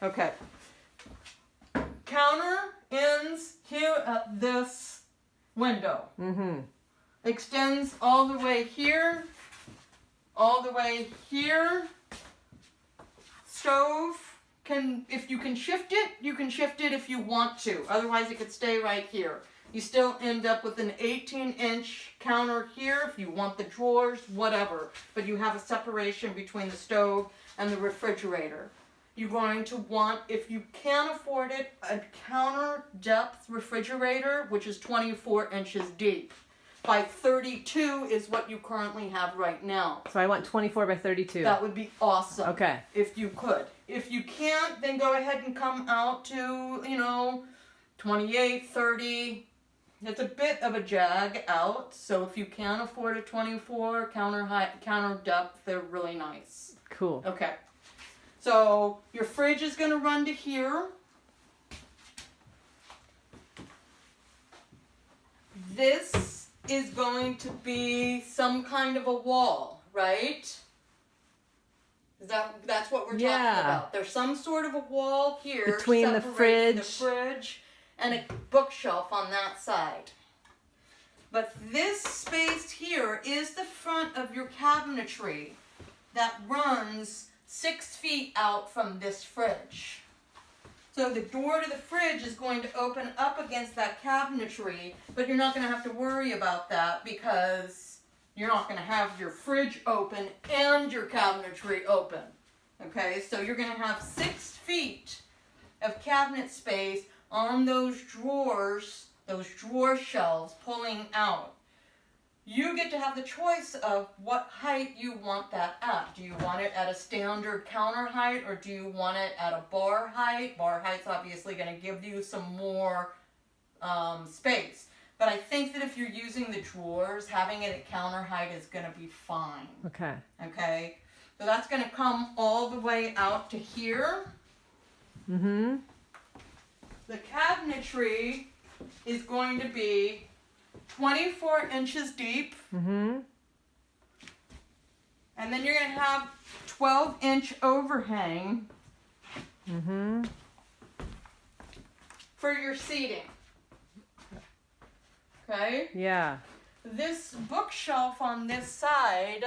Okay. Counter ends here at this window. Mm-hmm. Extends all the way here, all the way here. Stove can, if you can shift it, you can shift it if you want to. Otherwise, it could stay right here. You still end up with an 18-inch counter here if you want the drawers, whatever. But you have a separation between the stove and the refrigerator. You're going to want, if you can afford it, a counter depth refrigerator, which is 24 inches deep. By 32 is what you currently have right now. So I want 24 by 32. That would be awesome. Okay. If you could. If you can't, then go ahead and come out to, 28, 30. It's a bit of a jag out. So if you can afford a 24 counter depth, they're really nice. Cool. Okay. So your fridge is going to run to here. This is going to be some kind of a wall, right? That's what we're talking about. There's some sort of a wall here between the fridge and a bookshelf on that side. But this space here is the front of your cabinetry that runs 6 feet out from this fridge. So the door to the fridge is going to open up against that cabinetry, but you're not going to have to worry about that because you're not going to have your fridge open and your cabinetry open. Okay, so you're going to have 6 feet of cabinet space on those drawers, those drawer shelves pulling out. You get to have the choice of what height you want that at. Do you want it at a standard counter height or do you want it at a bar height? Bar height's obviously going to give you some more space. But I think that if you're using the drawers, having it at counter height is going to be fine. Okay. Okay? So that's going to come all the way out to here. Mm-hmm. The cabinetry is going to be 24 inches deep. Mm-hmm. And then you're going to have 12-inch overhang Mm-hmm. for your seating. Okay? Yeah. This bookshelf on this side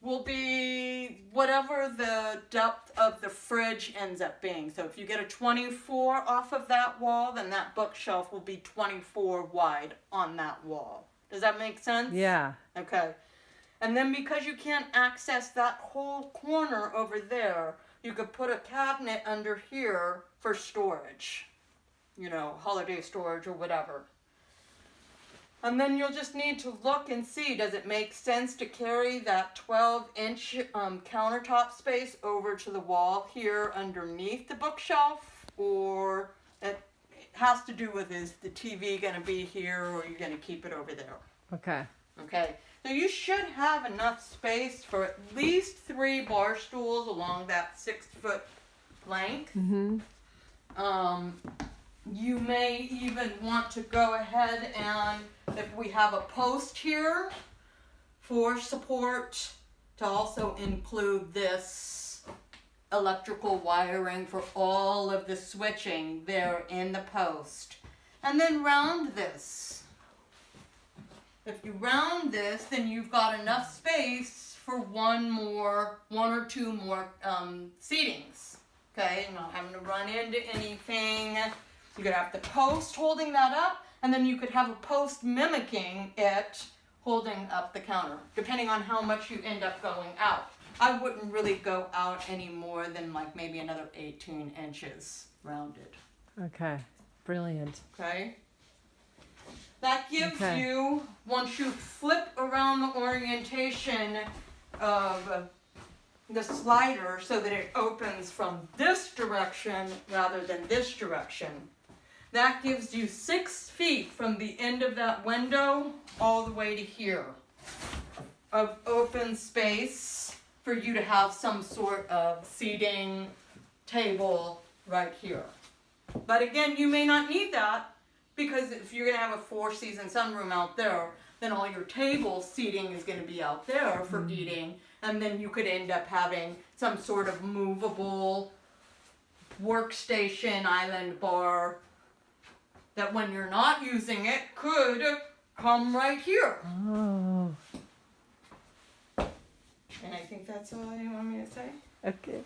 will be whatever the depth of the fridge ends up being. So if you get a 24 off of that wall, then that bookshelf will be 24 wide on that wall. Does that make sense? Yeah. Okay. And then because you can't access that whole corner over there, you could put a cabinet under here for storage. Holiday storage or whatever. And then you'll just need to look and see, does it make sense to carry that 12-inch countertop space over to the wall here underneath the bookshelf? Or it has to do with, is the TV going to be here or are you going to keep it over there? Okay. Okay, so you should have enough space for at least 3 bar stools along that 6-foot length. Mm-hmm. You may even want to go ahead and, if we have a post here for support, to also include this electrical wiring for all of the switching there in the post. And then round this. If you round this, then you've got enough space for one or two more seatings. Okay, not having to run into anything. You could have the post holding that up, and then you could have a post mimicking it holding up the counter, depending on how much you end up going out. I wouldn't really go out any more than like maybe another 18 inches rounded. Okay. Brilliant. Okay? That gives you, once you flip around the orientation of the slider so that it opens from this direction rather than this direction, that gives you 6 feet from the end of that window all the way to here of open space for you to have some sort of seating table right here. But again, you may not need that because if you're going to have a 4-season sunroom out there, then all your table seating is going to be out there for eating. and then you could end up having some sort of movable workstation island bar that when you're not using it could come right here. Oh, And I think that's all you want me to say. okay.